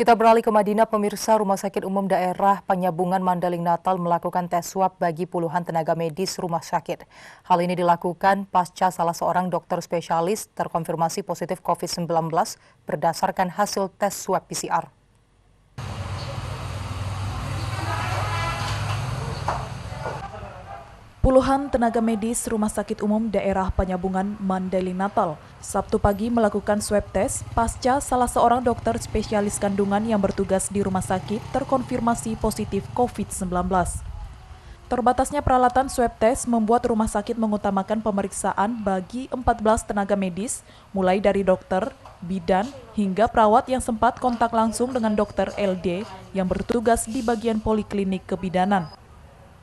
Kita beralih ke Madinah, pemirsa. Rumah Sakit Umum Daerah Penyambungan Mandaling Natal melakukan tes swab bagi puluhan tenaga medis rumah sakit. Hal ini dilakukan pasca salah seorang dokter spesialis terkonfirmasi positif COVID-19 berdasarkan hasil tes swab PCR. Puluhan tenaga medis Rumah Sakit Umum Daerah Penyambungan Mandaling Natal Sabtu pagi melakukan swab test pasca salah seorang dokter spesialis kandungan yang bertugas di rumah sakit terkonfirmasi positif COVID-19. Terbatasnya peralatan swab test membuat rumah sakit mengutamakan pemeriksaan bagi 14 tenaga medis, mulai dari dokter, bidan, hingga perawat yang sempat kontak langsung dengan dokter LD yang bertugas di bagian poliklinik kebidanan.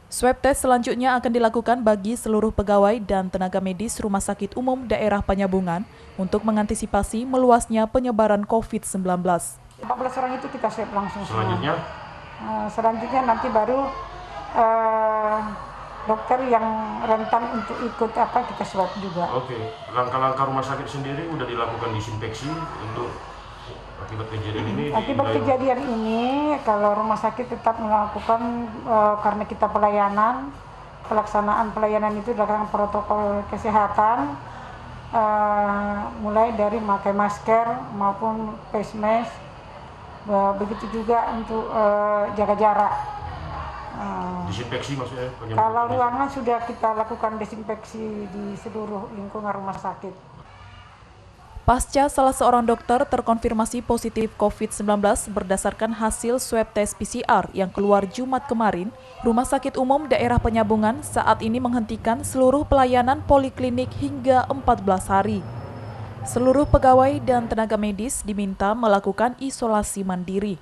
Swab test selanjutnya akan dilakukan bagi seluruh pegawai dan tenaga medis Rumah Sakit Umum Daerah Penyambungan untuk mengantisipasi meluasnya penyebaran COVID-19. 14 orang itu kita swab langsung Selanjutnya? Selanjutnya nanti baru dokter yang rentan untuk ikut kita swab juga. Oke, langkah-langkah rumah sakit sendiri udah dilakukan disinfeksi untuk akibat kejadian ini? Akibat kejadian ini, kalau rumah sakit tetap melakukan karena kita pelaksanaan pelayanan itu dengan protokol kesehatan, mulai dari memakai masker maupun face mask, begitu juga untuk jaga jarak. Disinfeksi maksudnya? Kalau ruangan sudah kita lakukan desinfeksi di seluruh lingkungan rumah sakit. Pasca salah seorang dokter terkonfirmasi positif COVID-19 berdasarkan hasil swab tes PCR yang keluar Jumat kemarin, Rumah Sakit Umum Daerah Penyambungan saat ini menghentikan seluruh pelayanan poliklinik hingga 14 hari. Seluruh pegawai dan tenaga medis diminta melakukan isolasi mandiri.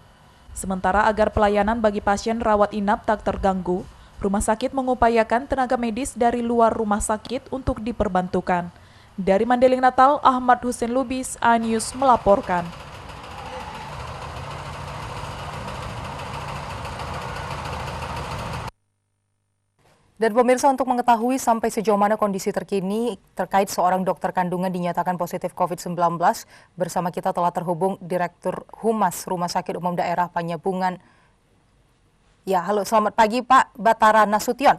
Sementara agar pelayanan bagi pasien rawat inap tak terganggu, rumah sakit mengupayakan tenaga medis dari luar rumah sakit untuk diperbantukan. Dari Mandaling Natal, Ahmad Hussein Lubis, iNews melaporkan. Dan pemirsa, untuk mengetahui sampai sejauh mana kondisi terkini terkait seorang dokter kandungan dinyatakan positif COVID-19, bersama kita telah terhubung Direktur Humas Rumah Sakit Umum Daerah Penyambungan. Ya, halo, selamat pagi Pak Batara Nasution.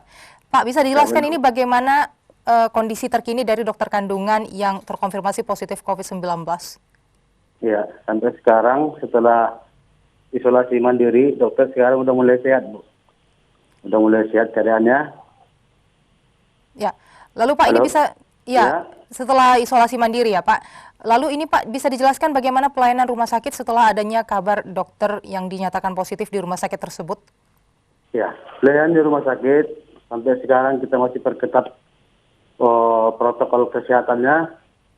Pak, bisa dijelaskan ini bagaimana kondisi terkini dari dokter kandungan yang terkonfirmasi positif COVID-19? Ya, sampai sekarang setelah isolasi mandiri, dokter sekarang udah mulai sehat, Bu. Udah mulai sehat keadaannya. Ya, lalu Pak, ini bisa, setelah isolasi mandiri ya Pak. Lalu ini Pak, bisa dijelaskan bagaimana pelayanan rumah sakit setelah adanya kabar dokter yang dinyatakan positif di rumah sakit tersebut? Ya, pelayanan di rumah sakit sampai sekarang kita masih perketat protokol kesehatannya.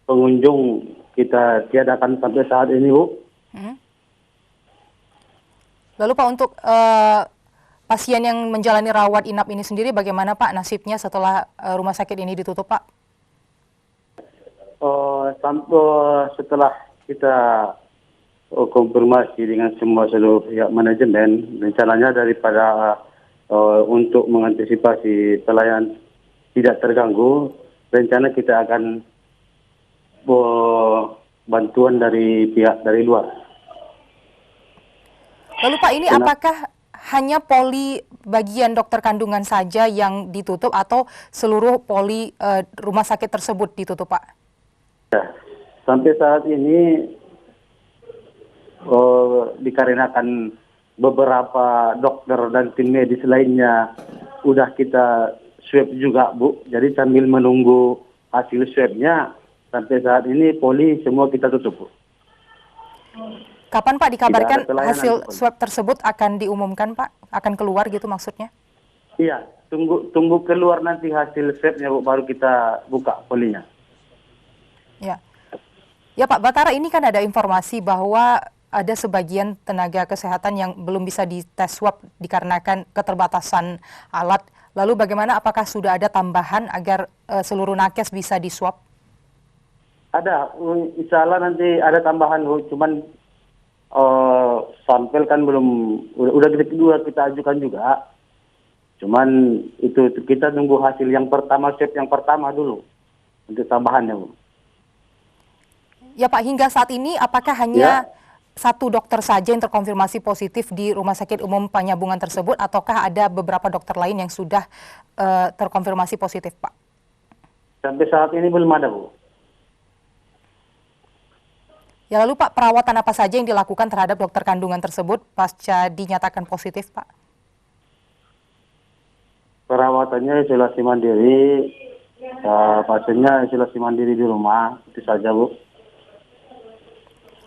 Pengunjung kita tiadakan sampai saat ini, Bu. Lalu Pak, untuk pasien yang menjalani rawat inap ini sendiri bagaimana Pak nasibnya setelah rumah sakit ini ditutup, Pak? Setelah kita konfirmasi dengan semua seluruh pihak manajemen, rencananya daripada untuk mengantisipasi pelayanan tidak terganggu, rencana kita akan bantuan dari pihak dari luar. Lalu Pak, ini apakah hanya poli bagian dokter kandungan saja yang ditutup atau seluruh poli rumah sakit tersebut ditutup, Pak? Ya, sampai saat ini dikarenakan beberapa dokter dan tim medis lainnya udah kita swab juga, Bu. Jadi sambil menunggu hasil swabnya, sampai saat ini poli semua kita tutup, Bu. Kapan Pak dikabarkan hasil swab tersebut akan diumumkan, Pak? Akan keluar gitu maksudnya? Iya, tunggu keluar nanti hasil swabnya, Bu, baru kita buka polinya. Ya. Ya Pak Batara, ini kan ada informasi bahwa ada sebagian tenaga kesehatan yang belum bisa dites swab dikarenakan keterbatasan alat. Lalu bagaimana, apakah sudah ada tambahan agar seluruh nakes bisa diswab? Ada, insya Allah nanti ada tambahan, Bu. Cuman sampel kan belum, udah kita ajukan juga. Cuman itu kita tunggu hasil yang pertama, swab yang pertama dulu untuk tambahannya, Bu. Ya Pak, hingga saat ini apakah hanya satu dokter saja yang terkonfirmasi positif di Rumah Sakit Umum Penyambungan tersebut, ataukah ada beberapa dokter lain yang sudah terkonfirmasi positif, Pak? Sampai saat ini belum ada, Bu. Ya, lalu Pak, perawatan apa saja yang dilakukan terhadap dokter kandungan tersebut pasca dinyatakan positif, Pak? Perawatannya isolasi mandiri, pasiennya isolasi mandiri di rumah, itu saja, Bu.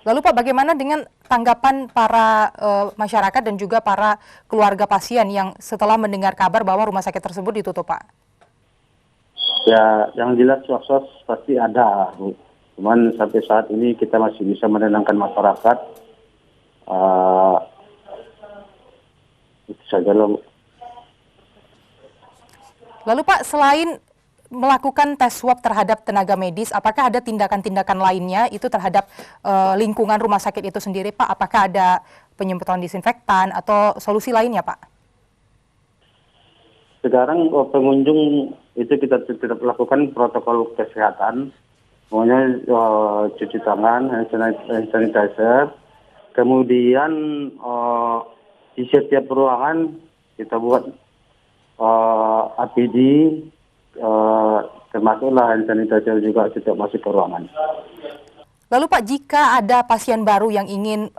Lalu Pak, bagaimana dengan tanggapan para masyarakat dan juga para keluarga pasien yang setelah mendengar kabar bahwa rumah sakit tersebut ditutup, Pak? Ya, yang jelas was-was pasti ada, Bu. Cuman sampai saat ini kita masih bisa menenangkan masyarakat. Itu saja, Bu. Lalu Pak, selain melakukan tes swab terhadap tenaga medis, apakah ada tindakan-tindakan lainnya itu terhadap lingkungan rumah sakit itu sendiri, Pak? Apakah ada penyemprotan disinfektan atau solusi lainnya, Pak? Sekarang pengunjung itu kita tetap lakukan protokol kesehatan, pokoknya cuci tangan, hand sanitizer, kemudian di setiap ruangan kita buat APD, termasuklah hand sanitizer juga setiap masuk ke ruangan. Lalu Pak, jika ada pasien baru yang ingin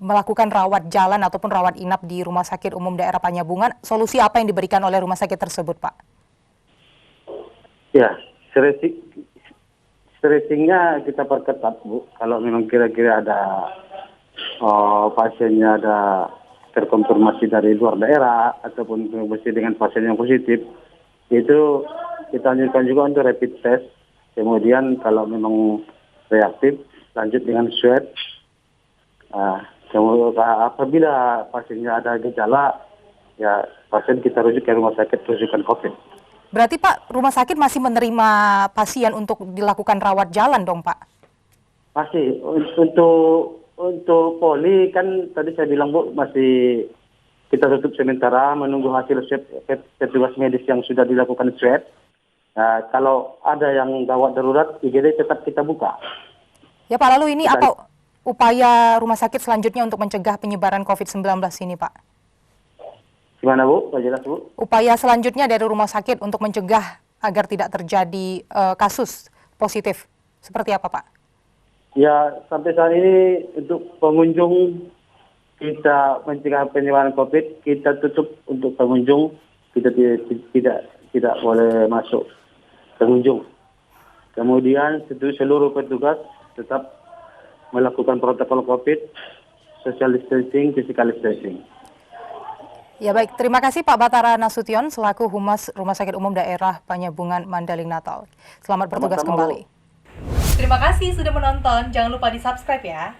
melakukan rawat jalan ataupun rawat inap di Rumah Sakit Umum Daerah Penyambungan, solusi apa yang diberikan oleh rumah sakit tersebut, Pak? Ya, stressingnya kita perketat, Bu. Kalau memang kira-kira ada pasiennya ada terkonfirmasi dari luar daerah ataupun mesti dengan pasien yang positif, itu kita lanjutkan juga untuk rapid test. Kemudian kalau memang reaktif, lanjut dengan swab. Kemudian apabila pasiennya ada gejala, ya pasien kita rujuk ke rumah sakit rujukan COVID. Berarti Pak, rumah sakit masih menerima pasien untuk dilakukan rawat jalan dong, Pak? Masih. Untuk poli kan tadi saya bilang, Bu, masih kita tutup sementara menunggu hasil swab petugas medis yang sudah dilakukan swab. Nah, kalau ada yang gawat darurat, IGD tetap kita buka. Ya Pak, lalu ini apa upaya rumah sakit selanjutnya untuk mencegah penyebaran COVID-19 ini, Pak? Gimana, Bu? Tidak jelas, Bu. Upaya selanjutnya dari rumah sakit untuk mencegah agar tidak terjadi kasus positif, seperti apa, Pak? Ya, sampai saat ini untuk pengunjung kita mencegah penyebaran COVID, kita tutup untuk pengunjung, kita tidak boleh masuk pengunjung. Kemudian seluruh petugas tetap melakukan protokol COVID, social distancing, physical distancing. Ya baik, terima kasih Pak Batara Nasution selaku Humas Rumah Sakit Umum Daerah Penyambungan Mandailing Natal. Selamat bertugas kembali. Terima kasih sudah menonton, jangan lupa di-subscribe ya.